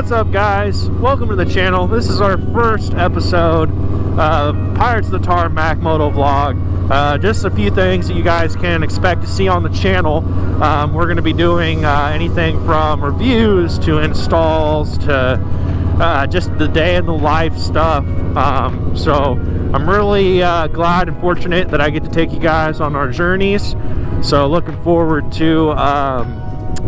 What's up, guys? Welcome to the channel. This is our first episode of Pirates of the Tarmac Motovlog. Just a few things that you guys can expect to see on the channel. We're going to be doing anything from reviews to installs to just the day in the life stuff. So I'm really glad and fortunate that I get to take you guys on our journeys. So looking forward to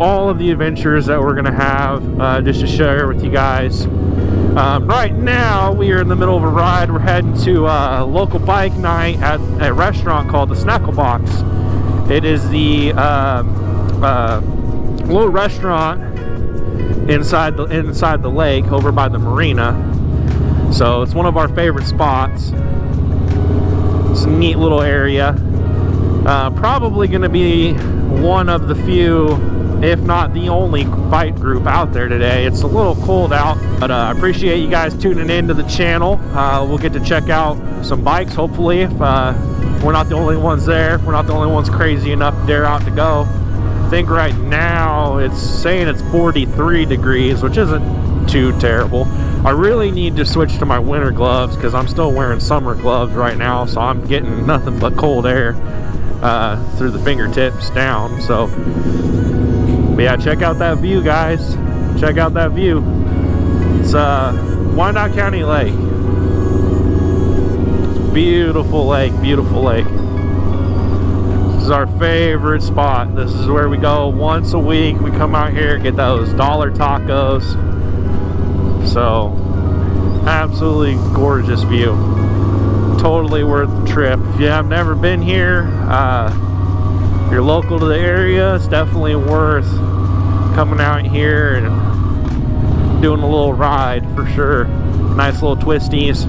all of the adventures that we're gonna have just to share with you guys. Right now we are in the middle of a ride. We're heading to a local bike night at a restaurant called the Snackle Box. It is the little restaurant inside the lake over by the marina. So it's one of our favorite spots. It's a neat little area. Probably gonna be one of the few, if not the only, bike group out there today. It's a little cold out, but I appreciate you guys tuning in to the channel. We'll get to check out some bikes, hopefully, if we're not the only ones there, if we're not the only ones crazy enough to dare out to go. I think right now it's saying it's 43 degrees, which isn't too terrible. I really need to switch to my winter gloves because I'm still wearing summer gloves right now, so I'm getting nothing but cold air through the fingertips down. So but yeah, check out that view, guys. Check out that view. It's Wyandotte County Lake. It's a beautiful lake, beautiful lake. This is our favorite spot. This is where we go once a week. We come out here, get those dollar tacos. So, absolutely gorgeous view. Totally worth the trip. If you have never been here, if you're local to the area, it's definitely worth coming out here and doing a little ride for sure. Nice little twisties.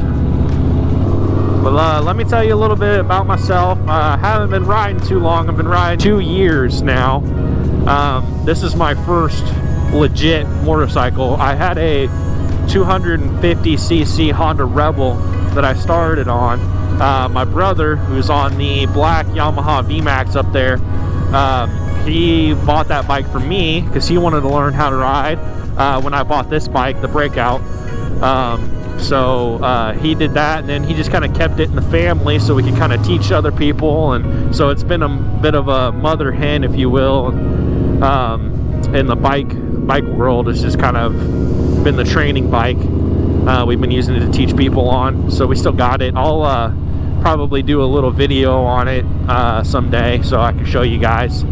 But let me tell you a little bit about myself. I haven't been riding too long. I've been riding 2 years now. This is my first legit motorcycle. I had a 250cc Honda Rebel that I started on. My brother, who's on the black Yamaha VMAX up there, he bought that bike for me because he wanted to learn how to ride when I bought this bike, the Breakout. So he did that, and then he just kind of kept it in the family so we could kind of teach other people. And so it's been a bit of a mother hen, if you will, in the bike world. It's just kind of been the training bike. We've been using it to teach people on, so we still got it. I'll probably do a little video on it someday so I can show you guys.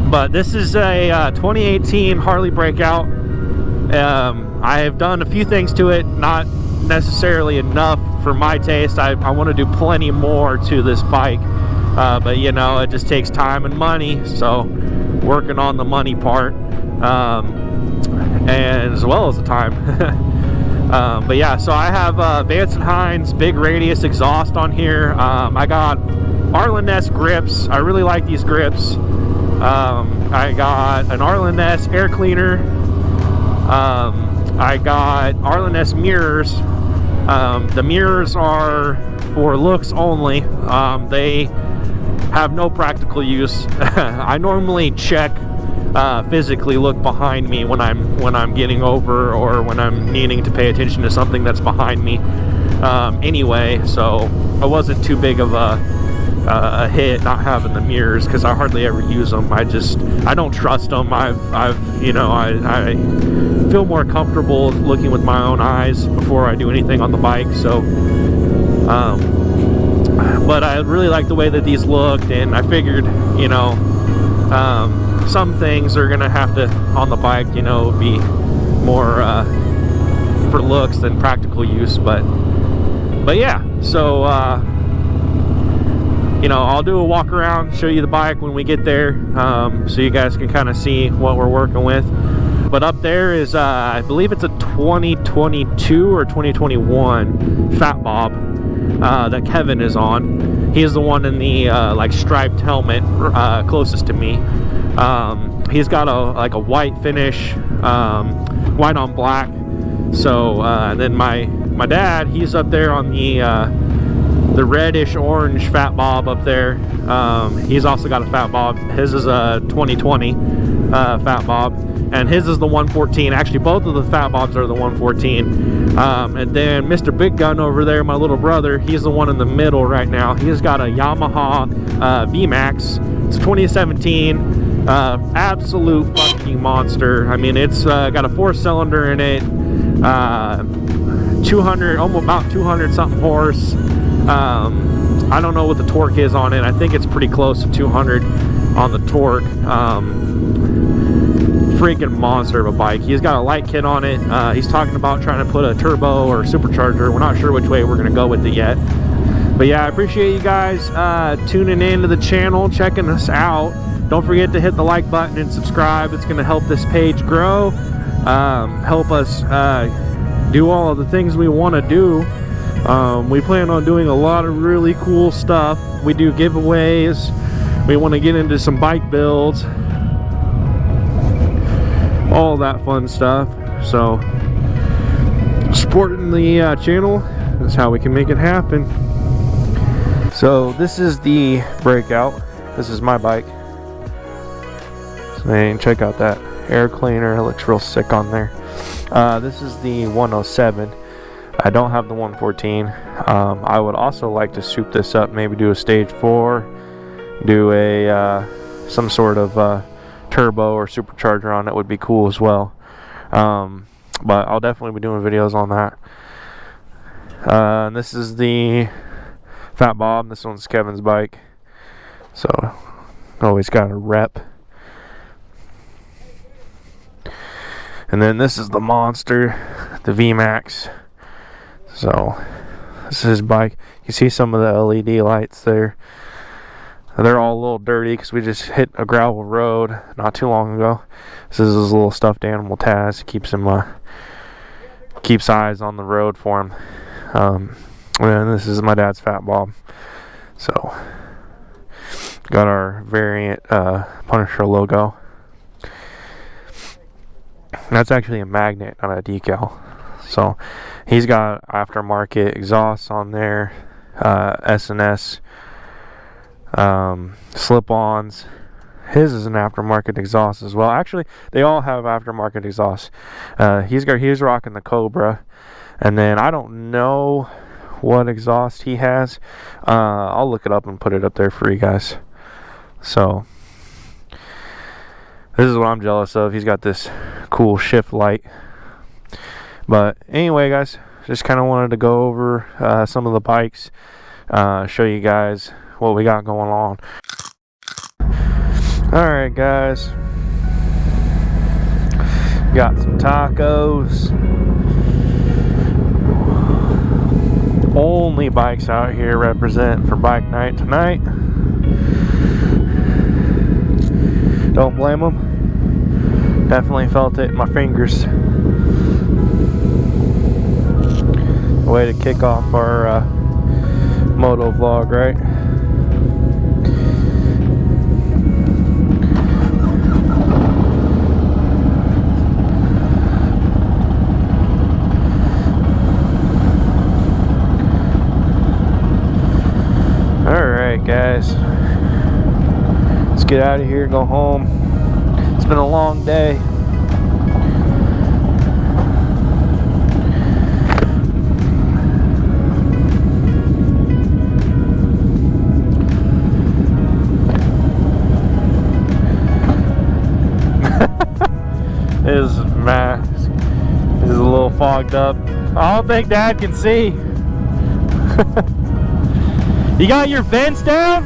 But this is a 2018 Harley Breakout. I have done a few things to it, not necessarily enough for my taste. I want to do plenty more to this bike, but you know, it just takes time and money, so working on the money part, and as well as the time. But yeah, so I have Vance & Hines big radius exhaust on here. I got Arlen Ness grips. I really like these grips. I got an Arlen Ness air cleaner. I got Arlen Ness mirrors. The mirrors are for looks only. They have no practical use. I normally check physically look behind me when I'm getting over or when I'm needing to pay attention to something that's behind me. Anyway, so I wasn't too big of a hit not having the mirrors because I hardly ever use them. I don't trust them. I feel more comfortable looking with my own eyes before I do anything on the bike. So but I really like the way that these looked, and I figured, you know, some things are gonna have to on the bike, you know, be more for looks than practical use. But yeah, so you know, I'll do a walk around, show you the bike when we get there, so you guys can kind of see what we're working with. But up there is I believe it's a 2022 or 2021 Fat Bob that Kevin is on. He is the one in the like striped helmet closest to me. He's got a white finish, white on black. So and then my dad, he's up there on the reddish orange Fat Bob up there. He's also got a Fat Bob. His is a 2020. Fat Bob, and his is the 114. Actually, both of the Fat Bobs are the 114. And then Mr. Big Gun over there, my little brother, he's the one in the middle right now. He's got a Yamaha VMAX. It's 2017. Absolute fucking monster. I mean, it's got a 4-cylinder in it. 200, almost about 200 something horse. I don't know what the torque is on it. I think it's pretty close to 200 on the torque. Freaking monster of a bike. He's got a light kit on it. He's talking about trying to put a turbo or supercharger. We're not sure which way we're going to go with it yet. But yeah, I appreciate you guys tuning in to the channel, checking us out. Don't forget to hit the like button and subscribe. It's going to help this page grow, help us do all of the things we want to do. We plan on doing a lot of really cool stuff. We do giveaways. We want to get into some bike builds, all that fun stuff. So supporting the channel is how we can make it happen. So this is the Breakout. This is my bike. So man, check out that air cleaner. It looks real sick on there. This is the 107. I don't have the 114. I would also like to soup this up, maybe do a stage 4, do a some sort of turbo or supercharger on it would be cool as well. But I'll definitely be doing videos on that. And this is the Fat Bob. This one's Kevin's bike, so always got a rep. And then this is the monster, the VMAX. So this is his bike. You see some of the LED lights there. They're all a little dirty because we just hit a gravel road not too long ago. This is his little stuffed animal Taz. Keeps him keeps eyes on the road for him. And this is my dad's Fat Bob. So got our variant Punisher logo. That's actually a magnet, not a decal. So he's got aftermarket exhausts on there, S&S slip-ons. His is an aftermarket exhaust as well. Actually, they all have aftermarket exhausts. He's rocking the Cobra, and then I don't know what exhaust he has. I'll look it up and put it up there for you guys. So this is what I'm jealous of. He's got this cool shift light. But anyway, guys, just kind of wanted to go over some of the bikes, show you guys what we got going on. Alright, guys, got some tacos. Only bikes out here represent for bike night tonight. Don't blame them. Definitely felt it in my fingers. Way to kick off our Motovlog, right? Alright, guys. Let's get out of here, go home. It's been a long day. His mask is a little fogged up. I don't think Dad can see. You got your vents down?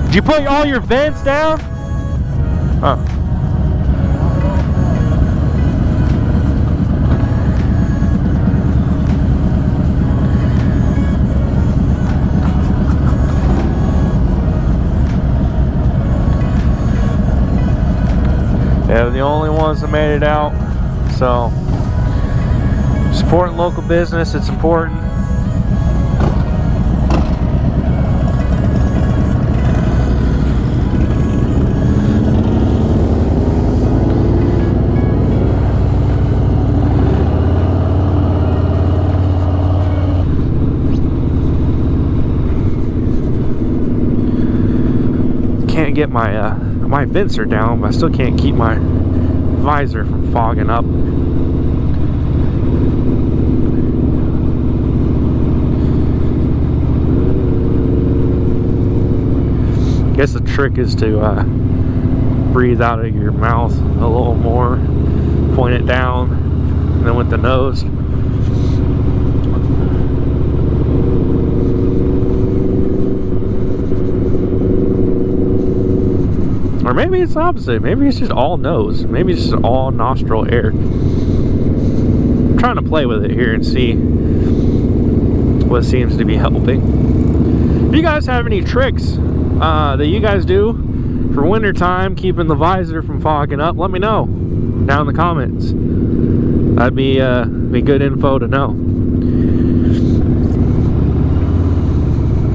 Did you put all your vents down? Huh. Yeah, the only ones that made it out. So supporting local business, it's important. Can't get my my vents are down, but I still can't keep my visor from fogging up. I guess the trick is to breathe out of your mouth a little more, point it down, and then with the nose. Or maybe it's the opposite. Maybe it's just all nose. Maybe it's just all nostril air. I'm trying to play with it here and see what seems to be helping. If you guys have any tricks that you guys do for winter time, keeping the visor from fogging up, let me know down in the comments. That'd be good info to know.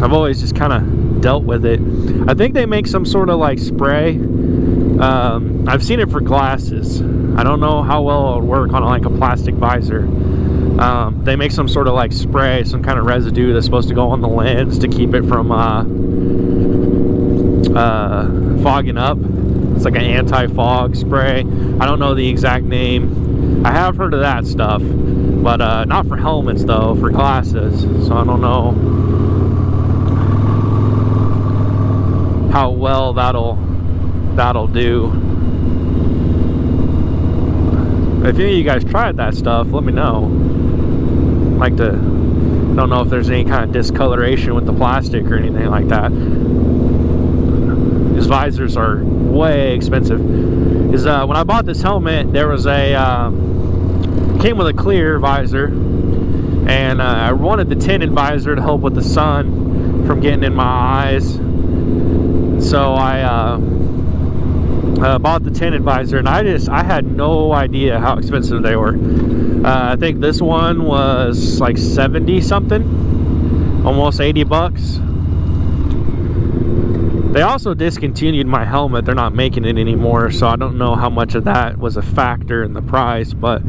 I've always just kind of dealt with it. I think they make some sort of like spray. I've seen it for glasses. I don't know how well it would work on like a plastic visor. They make some sort of like spray, some kind of residue that's supposed to go on the lens to keep it from fogging up. It's like an anti-fog spray. I don't know the exact name. I have heard of that stuff, but not for helmets though, for glasses. So I don't know how well that'll do. If any of you guys tried that stuff, let me know. Like to, don't know if there's any kind of discoloration with the plastic or anything like that. These visors are way expensive. Because when I bought this helmet, there was came with a clear visor, and I wanted the tinted visor to help with the sun from getting in my eyes. So I bought the tinted visor, and I had no idea how expensive they were. I think this one was like 70 something, almost 80 bucks. They also discontinued my helmet. They're not making it anymore, so I don't know how much of that was a factor in the price, but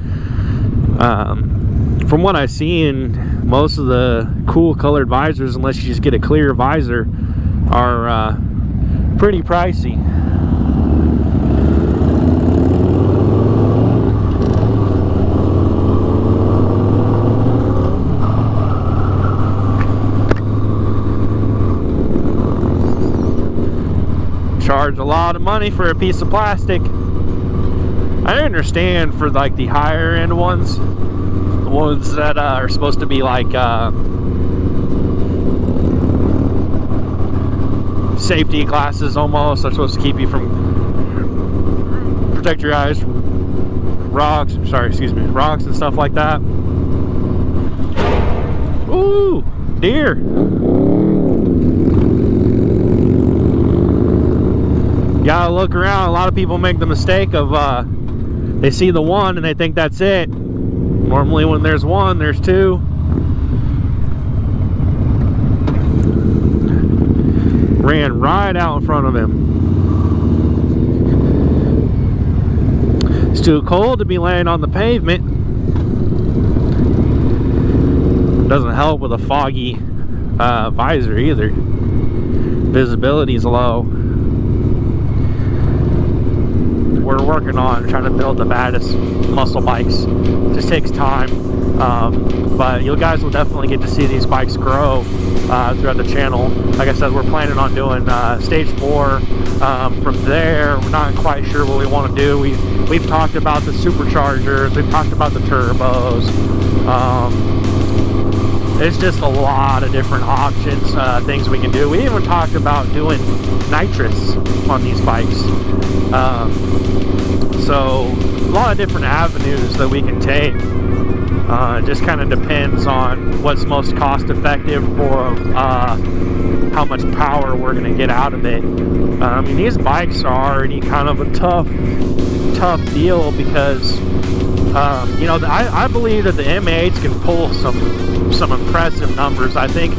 from what I've seen, most of the cool colored visors, unless you just get a clear visor, are pretty pricey. Charge a lot of money for a piece of plastic. I understand for like the higher end ones, the ones that are supposed to be like safety glasses almost. They're supposed to keep you from, protect your eyes from rocks, rocks and stuff like that. Ooh, deer. Gotta look around. A lot of people make the mistake of they see the one and they think that's it. Normally when there's one, there's two. Ran right out in front of him. It's too cold to be laying on the pavement. Doesn't help with a foggy visor either. Visibility's low. We're working on trying to build the baddest muscle bikes. It just takes time, but you guys will definitely get to see these bikes grow throughout the channel. Like I said, we're planning on doing stage 4. From there, we're not quite sure what we want to do. We've talked about the superchargers, we've talked about the turbos. It's just a lot of different options, things we can do. We even talked about doing nitrous on these bikes. So a lot of different avenues that we can take. It just kind of depends on what's most cost effective for how much power we're going to get out of it. I mean, these bikes are already kind of a tough deal because you know, I believe that the M8s can pull some impressive numbers. I think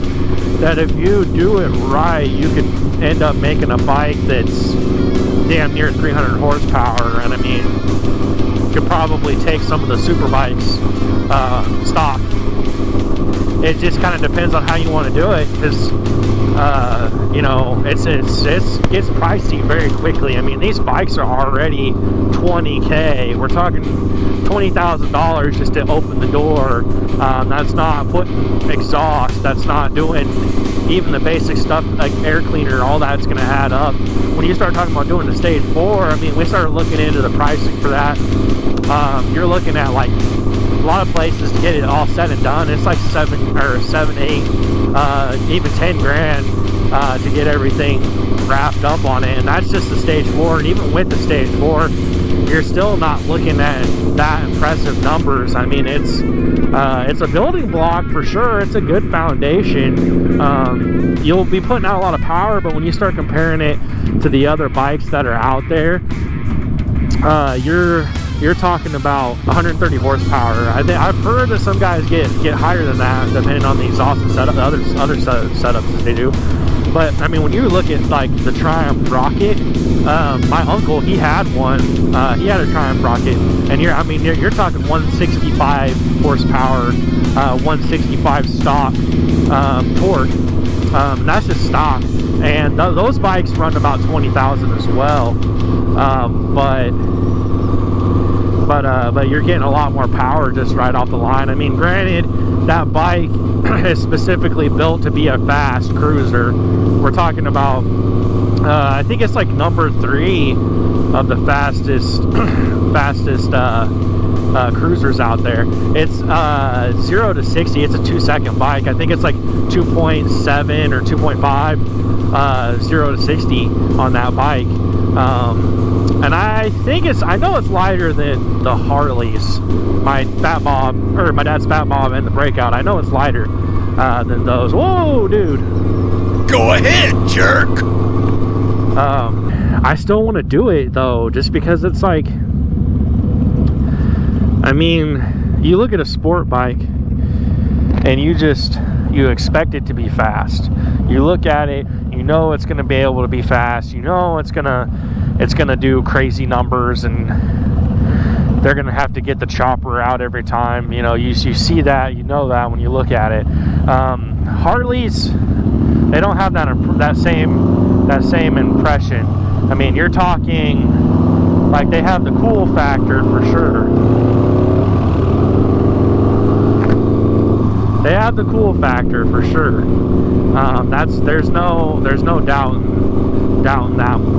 that if you do it right, you could end up making a bike that's damn near 300 horsepower, and I mean, you could probably take some of the super bikes stock. It just kind of depends on how you want to do it, because you you know, it gets pricey very quickly. I mean, these bikes are already $20K. We're talking $20,000 just to open the door. That's not putting exhaust. That's not doing even the basic stuff like air cleaner. All that's going to add up. When you start talking about doing the stage 4, I mean, we started looking into the pricing for that. You're looking at like a lot of places to get it all said and done. It's like 7, 8, even 10 grand to get everything wrapped up on it, and that's just the stage 4. And even with the stage 4, you're still not looking at that impressive numbers. I mean, it's a building block for sure. It's a good foundation. You'll be putting out a lot of power, but when you start comparing it to the other bikes that are out there, you're talking about 130 horsepower. I've heard that some guys get higher than that, depending on the exhaust and setup, the other setups that they do. But I mean, when you look at like the Triumph Rocket, my uncle, he had one. He had a Triumph Rocket, and you're talking 165 horsepower, 165 stock torque. That's just stock, and those bikes run about 20,000 as well. But you're getting a lot more power just right off the line. I mean, granted, that bike is specifically built to be a fast cruiser. We're talking about, I think it's like number 3 of the fastest cruisers out there. It's 0 to 60. It's a 2-second bike. I think it's like 2.7 or 2.5 0 to 60 on that bike. And I know it's lighter than the Harleys. My dad's Fat Bob and the Breakout. I know it's lighter than those. Whoa, dude. Go ahead, jerk. I still want to do it though, just because it's like, I mean, you look at a sport bike and you expect it to be fast. You look at it, you know it's going to be able to be fast. You know it's gonna do crazy numbers, and they're gonna have to get the chopper out every time. You know, you see that, you know that when you look at it. Harleys, they don't have that same impression. I mean, you're talking like they have the cool factor for sure. They have the cool factor for sure. There's no doubting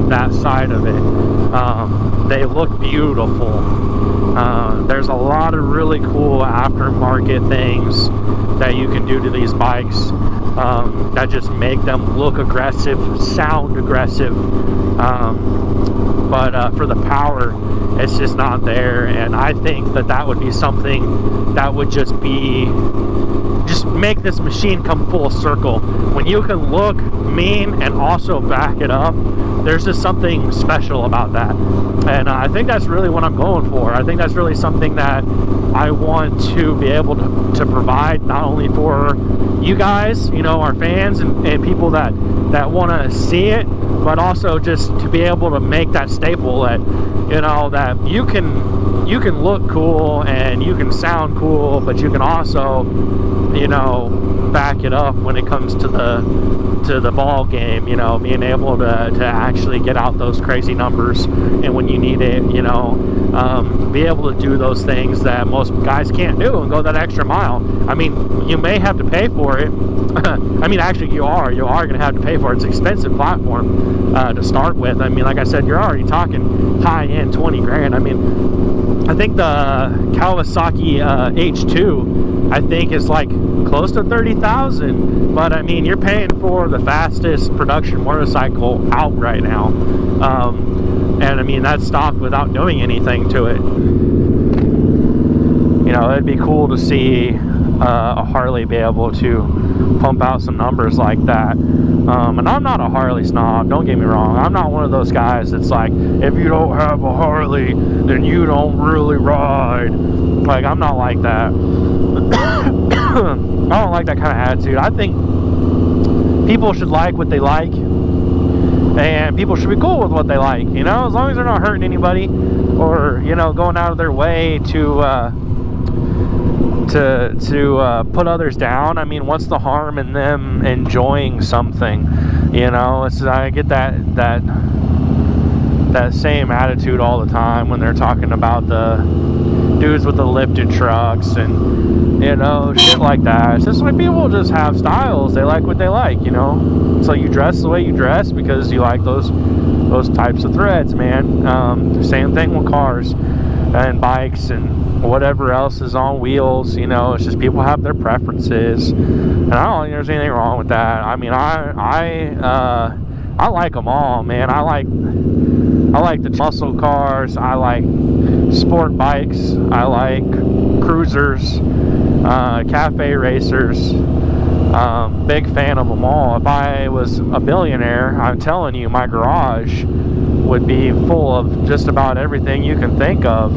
that side of it. They look beautiful. There's a lot of really cool aftermarket things that you can do to these bikes that just make them look aggressive, sound aggressive. But for the power, it's just not there. And I think that would be something that would just make this machine come full circle. When you can look mean and also back it up, there's just something special about that. And I think that's really what I'm going for. I think that's really something that I want to be able to provide, not only for you guys, you know, our fans and people that want to see it, but also just to be able to make that staple that, you know, that you can look cool and you can sound cool, but you can also, you know, back it up when it comes to the ball game. You know, being able to actually get out those crazy numbers, and when you need it, you know, be able to do those things that most guys can't do and go that extra mile. I mean, you may have to pay for it. I mean, actually, you are going to have to pay for it. It's an expensive platform to start with. I mean, like I said, you're already talking high-end 20 grand. I mean, I think the Kawasaki H2, I think, is like close to 30,000. But I mean, you're paying for the fastest production motorcycle out right now. And I mean, that's stock without doing anything to it. You know, it'd be cool to see a Harley be able to pump out some numbers like that. And I'm not a Harley snob, don't get me wrong. I'm not one of those guys that's like, if you don't have a Harley, then you don't really ride. Like, I'm not like that. I don't like that kind of attitude. I think people should like what they like, and people should be cool with what they like, you know, as long as they're not hurting anybody or, you know, going out of their way to put others down. I mean, what's the harm in them enjoying something? You know, I get that same attitude all the time when they're talking about the dudes with the lifted trucks and, you know, shit like that. It's just like people just have styles. They like what they like, you know. So you dress the way you dress because you like those types of threads, man. Same thing with cars and bikes and whatever else is on wheels. You know, it's just people have their preferences, and I don't think there's anything wrong with that. I mean, I like them all, man. I like the muscle cars. I like sport bikes. I like cruisers, cafe racers. Big fan of them all. If I was a billionaire, I'm telling you, my garage would be full of just about everything you can think of.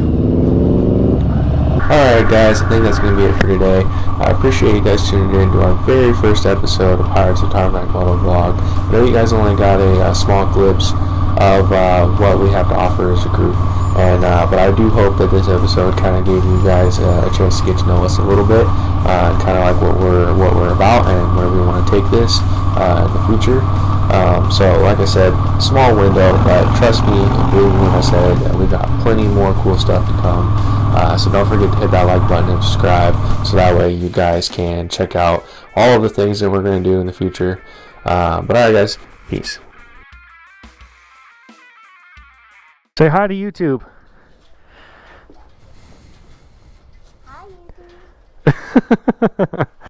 Alright guys, I think that's going to be it for today. I appreciate you guys tuning in to our very first episode of Pirates of Tarmac Motovlog. I know you guys only got a small glimpse of what we have to offer as a group, and but I do hope that this episode kind of gave you guys a chance to get to know us a little bit, kind of like what we're about and where we want to take this in the future. So like I said, small window, but trust me and believe me when I say that we got plenty more cool stuff to come. So don't forget to hit that like button and subscribe, so that way you guys can check out all of the things that we're going to do in the future. But alright guys, peace. Say hi to YouTube. Hi, YouTube.